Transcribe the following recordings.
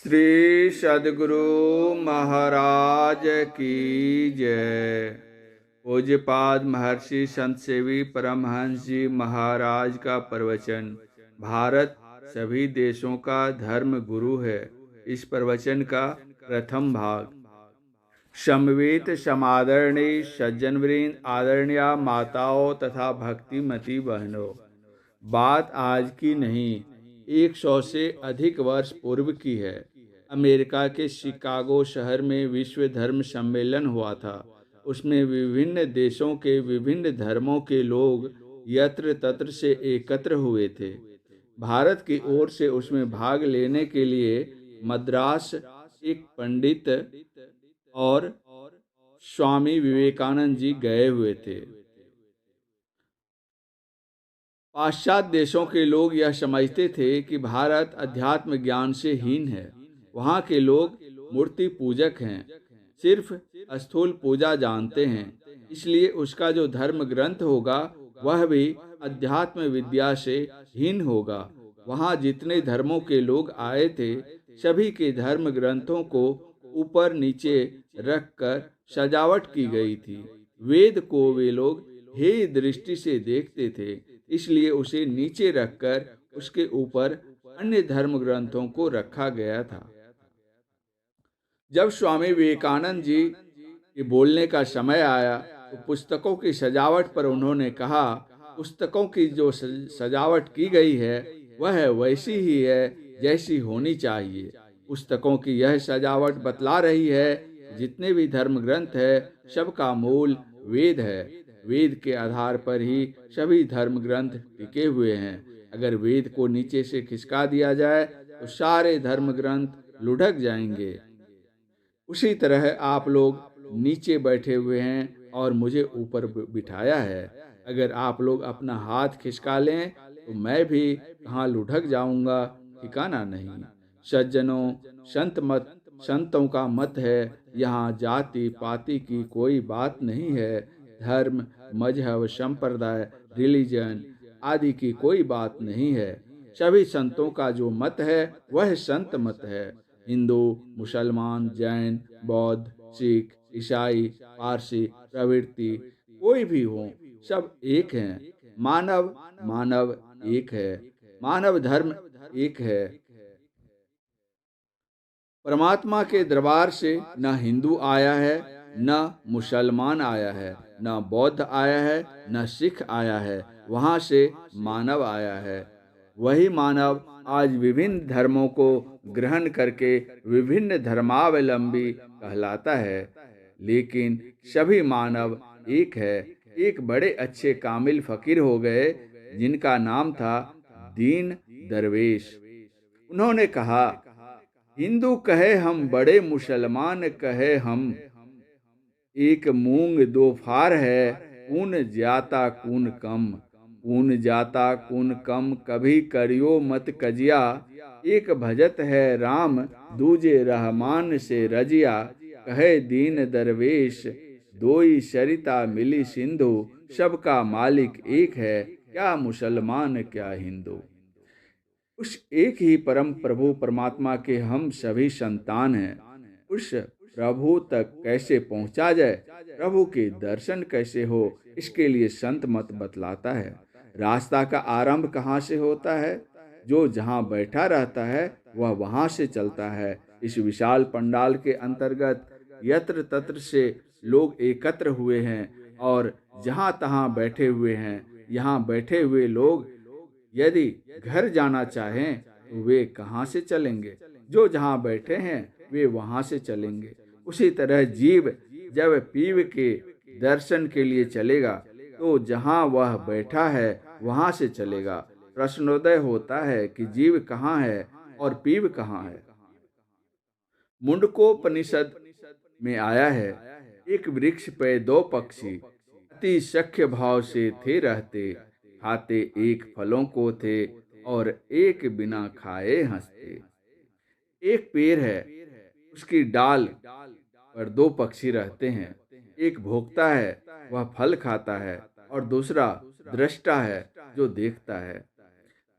श्री सद्गुरु महाराज की जय। पूज्यपाद महर्षि संत सेवी परमहंस जी महाराज का प्रवचन। भारत सभी देशों का धर्म गुरु है। इस प्रवचन का प्रथम भाग। समवेत समादरणीय सज्जनवृंद, आदरणीय माताओं तथा भक्तिमती बहनों, बात आज की नहीं, 100 से अधिक वर्ष पूर्व की है। अमेरिका के शिकागो शहर में विश्व धर्म सम्मेलन हुआ था। उसमें विभिन्न देशों के विभिन्न धर्मों के लोग यत्र तत्र से एकत्र हुए थे। भारत की ओर से उसमें भाग लेने के लिए मद्रास एक पंडित और स्वामी विवेकानंद जी गए हुए थे। पाश्चात्य देशों के लोग यह समझते थे कि भारत अध्यात्म ज्ञान से हीन है। वहाँ के लोग मूर्ति पूजक हैं, सिर्फ स्थूल पूजा जानते हैं। इसलिए उसका जो धर्म ग्रंथ होगा वह भी अध्यात्म विद्या से हीन होगा। वहाँ जितने धर्मों के लोग आए थे, सभी के धर्म ग्रंथों को ऊपर नीचे रखकर सजावट की गई थी। वेद को वे लोग हेय दृष्टि से देखते थे, इसलिए उसे नीचे रखकर उसके ऊपर अन्य धर्म ग्रंथों को रखा गया था। जब स्वामी विवेकानंद जी के बोलने का समय आया तो पुस्तकों की सजावट पर उन्होंने कहा, पुस्तकों की जो सजावट की गई है वह वैसी ही है जैसी होनी चाहिए। पुस्तकों की यह सजावट बतला रही है कि जितने भी धर्म ग्रंथ है सबका मूल वेद है। वेद के आधार पर ही सभी धर्म ग्रंथ टिके हुए हैं। अगर वेद को नीचे से खिसका दिया जाए तो सारे धर्म ग्रंथ लुढ़क जाएंगे। उसी तरह आप लोग नीचे बैठे हुए हैं और मुझे ऊपर बिठाया है। अगर आप लोग अपना हाथ खिसका लें तो मैं भी कहाँ लुढ़क जाऊंगा, ठिकाना नहीं। सज्जनों, संतों का मत है, यहाँ जाति पाति की कोई बात नहीं है। धर्म, मजहब, संप्रदाय, रिलीजन आदि की कोई बात नहीं है। सभी संतों का जो मत है वह संत मत है। हिंदू, मुसलमान, जैन, बौद्ध, सिख, ईसाई, पारसी प्रवृत्ति कोई भी हो, सब एक हैं। मानव मानव एक है। मानव धर्म एक है। परमात्मा के दरबार से न हिंदू आया है, न मुसलमान आया है, न बौद्ध आया है, न सिख आया है। वहाँ से मानव आया है। वही मानव आज विभिन्न धर्मों को ग्रहण करके विभिन्न धर्मावलंबी कहलाता है। लेकिन सभी मानव एक है। एक बड़े अच्छे कामिल फकीर हो गए जिनका नाम था दीन दरवेश। उन्होंने कहा, हिंदू कहे हम बड़े, मुसलमान कहे हम एक मूंग दो फार है, कून ज्याता कून कम। कून जाता कून कम, कभी करियो मत कजिया। एक भजत है राम, दूजे रहमान से रजिया। कहे दीन दरवेश, दोई सरिता मिली सिंधु। सबका मालिक एक है, क्या मुसलमान क्या हिंदू। उस एक ही परम प्रभु परमात्मा के हम सभी संतान हैं। उस प्रभु तक कैसे पहुंचा जाए, प्रभु के दर्शन कैसे हो, इसके लिए संत मत बतलाता है। रास्ता का आरंभ कहाँ से होता है? जो जहाँ बैठा रहता है वह वहाँ से चलता है। इस विशाल पंडाल के अंतर्गत यत्र तत्र से लोग एकत्र हुए हैं और जहाँ तहाँ बैठे हुए हैं। यहाँ बैठे हुए लोग यदि घर जाना चाहें तो वे कहाँ से चलेंगे? जो जहाँ बैठे हैं वे वहाँ से चलेंगे। उसी तरह जीव जब पीव के दर्शन के लिए चलेगा तो जहाँ वह बैठा है वहाँ से चलेगा। प्रश्नोदय होता है कि जीव कहाँ है और पीव कहाँ है। मुंडकोपनिषद में आया है, एक वृक्ष पे दो पक्षी अति सख्य भाव से थे रहते। खाते एक फलों को थे और एक बिना खाए हंसते। एक पेड़ है, उसकी डाल पर दो पक्षी रहते हैं। एक भोक्ता है, वह फल खाता है, और दूसरा दृष्टा है जो देखता है।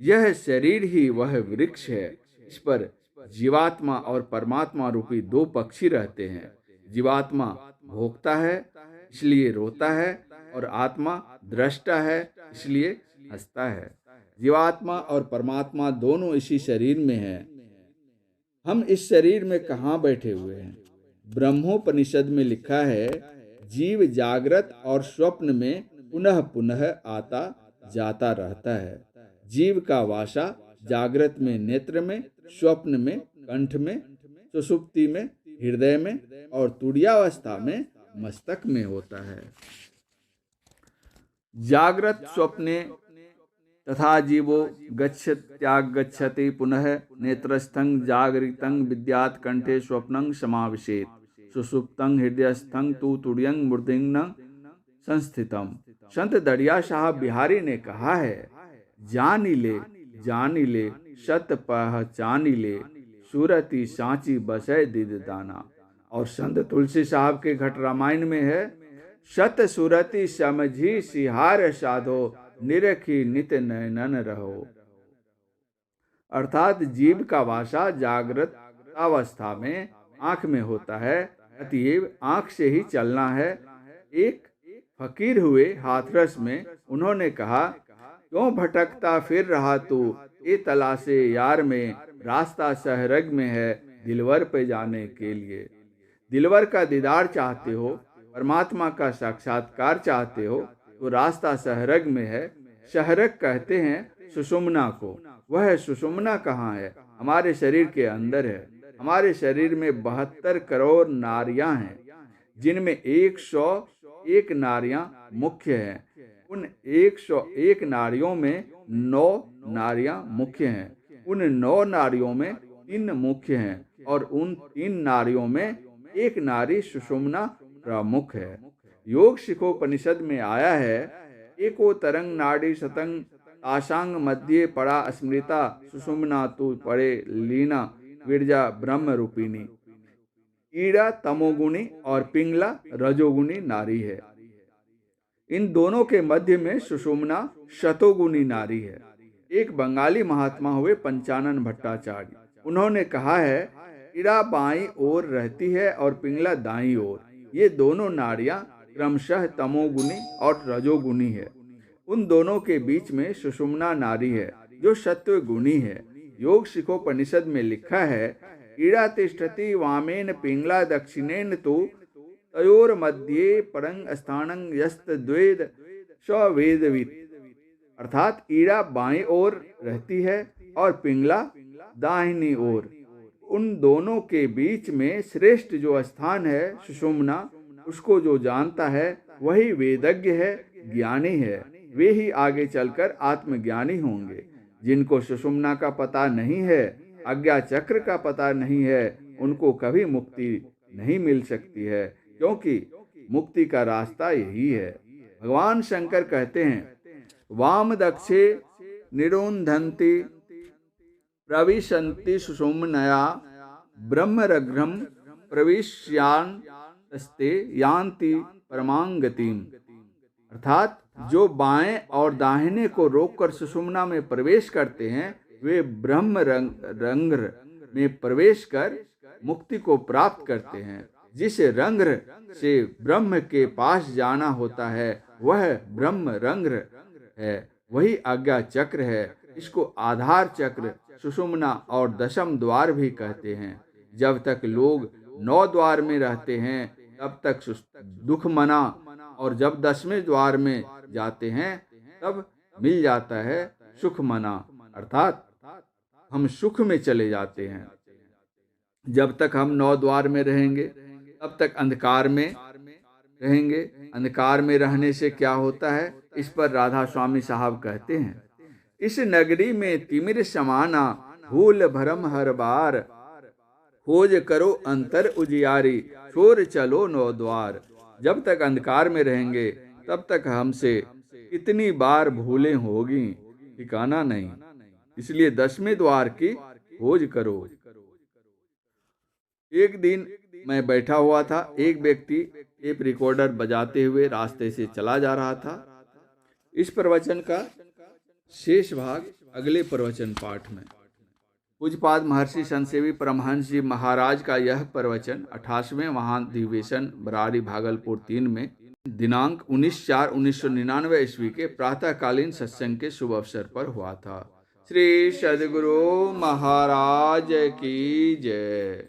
यह शरीर ही वह वृक्ष है। इस पर जीवात्मा और परमात्मा रूपी दो पक्षी रहते हैं। जीवात्मा भोगता है इसलिए रोता है और आत्मा दृष्टा है इसलिए हंसता है। जीवात्मा और परमात्मा दोनों इसी शरीर में हैं। हम इस शरीर में कहाँ बैठे हुए हैं? ब्रह्मोपनिषद में लिखा है, जीव जागृत और स्वप्न में पुनः पुनः आता जाता रहता है। जीव का वासा जागृत में नेत्र में, स्वप्न में कंठ में, सुषुप्ति में हृदय में और तुरीयावस्था में मस्तक में होता है। जागृत स्वप्ने तथा जीवो गच्छत्यागच्छति पुनः नेत्रस्थं जागरितं विद्यात् कंठे स्वप्नं समाविशेत् सुषुप्तं हृदयस्थं तु तुर्यं मूर्धन्यं संस्थितम। संत दरिया साहब बिहारी ने कहा है, जानी ले सत पहचानी ले, सूरती सांची बसै दिद दाना। और संत तुलसी साहब के घट रामायण में है, सत सुरति समझी सिहार साधो, निरखी नित नयनन रहो। अर्थात जीव का वासा जागृत अवस्था में आंख में होता है, अतएव आंख से ही चलना है। एक फकीर हुए हाथरस में, उन्होंने कहा, क्यों भटकता फिर रहा तू ए तलाशे यार में, रास्ता सहरग में है दिलवर पे जाने के लिए। दिलवर का दीदार चाहते हो, परमात्मा का साक्षात्कार चाहते हो तो रास्ता सहरग में है। सहरग कहते हैं सुषुम्ना को। वह सुषुम्ना कहाँ है? हमारे शरीर के अंदर है। हमारे शरीर में 72 करोड़ नारियां हैं, जिनमें 101 नारियां मुख्य हैं। उन 101 नारियों में 9 नारियां मुख्य हैं। उन 9 नारियों में 3 मुख्य हैं और उन 3 नारियों में एक नारी सुषुम्ना प्रमुख है। योग शिखोपनिषद में आया है, एको तरंग नाड़ी सतंग आशांग मध्य पड़ा स्मृता, सुषुम्ना तु पड़े लीना विरजा ब्रह्म रूपिणी। ईड़ा तमोगुणी और पिंगला रजोगुणी नारी है। इन दोनों के मध्य में सुषुम्ना शतोगुणी नारी है। एक बंगाली महात्मा हुए पंचानन भट्टाचार्य, उन्होंने कहा है, ईड़ा बाईं ओर रहती है और पिंगला दाईं ओर। ये दोनों नाड़ियां क्रमशः तमोगुणी और रजोगुणी है। उन दोनों के बीच में सुषुम्ना नारी है जो सत्व गुणी है। योग शिखोपनिषद में लिखा है, ईड़ा तिष्ठति वामेन पिंगला दक्षिणेन तु, तयोर मध्ये परंग स्थानं यस्त द्वेद स्वेदवित्। अर्थात ईड़ा बाईं ओर रहती है और पिंगला दाहिनी ओर। उन दोनों के बीच में श्रेष्ठ जो स्थान है सुषुम्ना, उसको जो जानता है वही वेदज्ञ है, ज्ञानी है। वे ही आगे चलकर आत्मज्ञानी होंगे। जिनको सुषुम्ना का पता नहीं है, आज्ञा चक्र का पता नहीं है, उनको कभी मुक्ति नहीं मिल सकती है, क्योंकि मुक्ति का रास्ता यही है। भगवान शंकर कहते हैं, वाम दक्षे निरुंधन्ति प्रविशन्ति सुषुम्नया, ब्रह्मरघ्रम प्रविश्यान्ते यान्ति परमांगतिम। अर्थात जो बाएं और दाहिने को रोककर सुषुम्ना में प्रवेश करते हैं, वे ब्रह्म रंध्र में प्रवेश कर मुक्ति को प्राप्त करते हैं। जिस रंध्र से ब्रह्म के पास जाना होता है वह ब्रह्म रंध्र है, वही आज्ञा चक्र है। इसको आधार चक्र, सुषुम्ना और दशम द्वार भी कहते हैं। जब तक लोग 9 द्वार में रहते हैं तब तक दुख मना, और जब 10वें द्वार में जाते हैं तब मिल जाता है सुख मना। अर्थात हम सुख में चले जाते हैं। जब तक हम 9 द्वार में रहेंगे तब तक अंधकार में रहेंगे। अंधकार में रहने से क्या होता है, इस पर राधा स्वामी साहब कहते हैं, इस नगरी में तिमिर समाना, भूल भरम हर बार, खोज करो अंतर उजियारी, छोर चलो 9 द्वार। जब तक अंधकार में रहेंगे तब तक हमसे कितनी बार भूलें होगी, ठिकाना नहीं। इसलिए 10वें द्वार की खोज करो। एक दिन मैं बैठा हुआ था, एक व्यक्ति टेप रिकॉर्डर बजाते हुए रास्ते से चला जा रहा था। इस प्रवचन का शेष भाग अगले प्रवचन पाठ में। पूज्यपाद महर्षि संतसेवी परमहंस जी महाराज का यह प्रवचन 88वें महाधिवेशन बरारी भागलपुर 3 में दिनांक 19/4/1999 ईस्वी के प्रातःकालीन सत्संग के शुभ अवसर पर हुआ था। श्री सद्गुरु महाराज की जय।